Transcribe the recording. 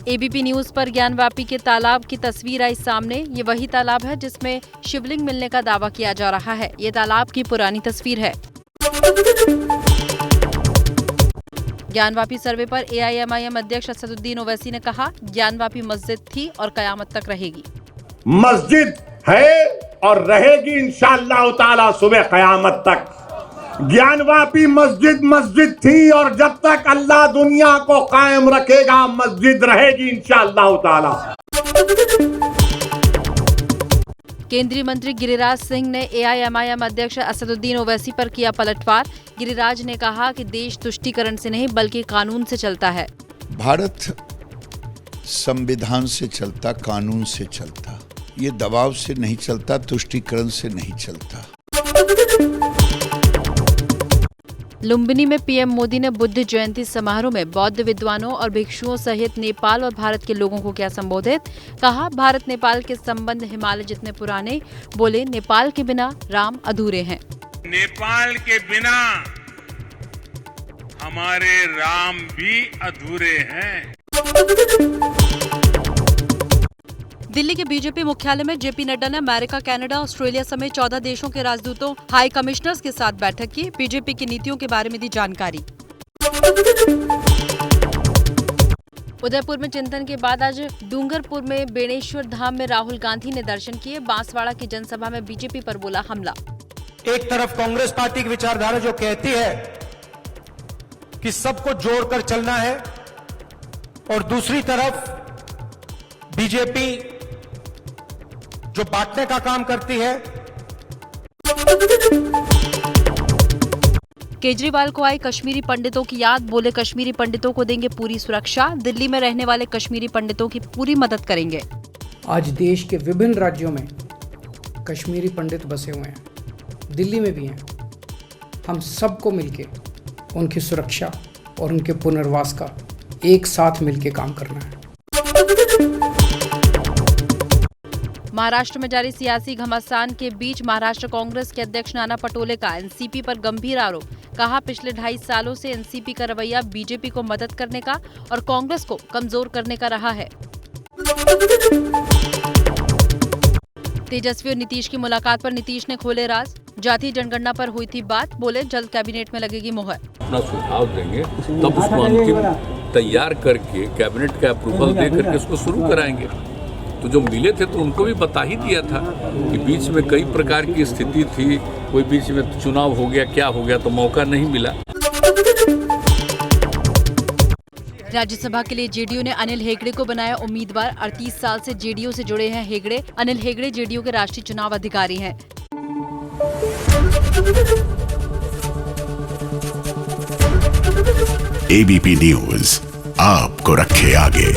ABP news पर ज्ञानवापी के तालाब की तस्वीर आई सामने। ये वही तालाब है जिसमें शिवलिंग मिलने का दावा किया जा रहा है। ये तालाब की पुरानी तस्वीर है। ज्ञानवापी सर्वे पर एआईएमआईएम अध्यक्ष असदुद्दीन ओवैसी ने कहा, ज्ञानवापी मस्जिद थी और कयामत तक रहेगी। मस्जिद है और रहेगी इंशाअल्लाह ताला सुबह कयामत तक। ज्ञानवापी मस्जिद थी और जब तक अल्लाह दुनिया को कायम रखेगा मस्जिद रहेगी इंशाअल्लाह ताला। केंद्रीय मंत्री गिरिराज सिंह ने एआईएमआईएम अध्यक्ष असदुद्दीन ओवैसी पर किया पलटवार। गिरिराज ने कहा कि देश तुष्टीकरण से नहीं बल्कि कानून से चलता है। भारत संविधान से चलता, कानून से चलता, ये दबाव से नहीं चलता, तुष्टीकरण से नहीं चलता। लुम्बिनी में पीएम मोदी ने बुद्ध जयंती समारोह में बौद्ध विद्वानों और भिक्षुओं सहित नेपाल और भारत के लोगों को किया संबोधित। कहा, भारत नेपाल के संबंध हिमालय जितने पुराने। बोले, नेपाल के बिना राम अधूरे हैं। नेपाल के बिना हमारे राम भी अधूरे हैं। दिल्ली के बीजेपी मुख्यालय में जेपी नड्डा ने अमेरिका, कनाडा, ऑस्ट्रेलिया समेत 14 देशों के राजदूतों, हाई कमिश्नर्स के साथ बैठक की। बीजेपी की नीतियों के बारे में दी जानकारी। उदयपुर में चिंतन के बाद आज डूंगरपुर में बेणेश्वर धाम में राहुल गांधी ने दर्शन किए। बांसवाड़ा की जनसभा में बीजेपी पर बोला हमला। एक तरफ कांग्रेस पार्टी की विचारधारा जो कहती है कि सबको जोड़कर चलना है और दूसरी तरफ बीजेपी जो बांटने का काम करती है। केजरीवाल को आई कश्मीरी पंडितों की याद। बोले, कश्मीरी पंडितों को देंगे पूरी सुरक्षा। दिल्ली में रहने वाले कश्मीरी पंडितों की पूरी मदद करेंगे। आज देश के विभिन्न राज्यों में कश्मीरी पंडित बसे हुए हैं, दिल्ली में भी हैं। हम सबको मिलके उनकी सुरक्षा और उनके पुनर्वास का एक साथ मिलके काम करना है। महाराष्ट्र में जारी सियासी घमासान के बीच महाराष्ट्र कांग्रेस के अध्यक्ष नाना पटोले का एनसीपी पर गंभीर आरोप। कहा, पिछले 2.5 सालों से एनसीपी का रवैया बीजेपी को मदद करने का और कांग्रेस को कमजोर करने का रहा है। तेजस्वी और नीतीश की मुलाकात पर नीतीश ने खोले राज। जाति जनगणना पर हुई थी बात। बोले, जल्द कैबिनेट में लगेगी मुहर। अपना सुझाव देंगे तब उसको अंतिम तैयार करके कैबिनेट का अप्रूवल दे करके उसको शुरू कराएंगे। तो जो मिले थे तो उनको भी बता ही दिया था कि बीच में कई प्रकार की स्थिति थी, कोई बीच में चुनाव हो गया, क्या हो गया, तो मौका नहीं मिला। राज्यसभा के लिए जेडीयू ने अनिल हेगड़े को बनाया उम्मीदवार। 38 साल से जेडीयू से जुड़े हैं हेगड़े। अनिल हेगड़े जेडीयू के राष्ट्रीय चुनाव अधिकारी हैं। एबीपी न्यूज आपको रखे आगे।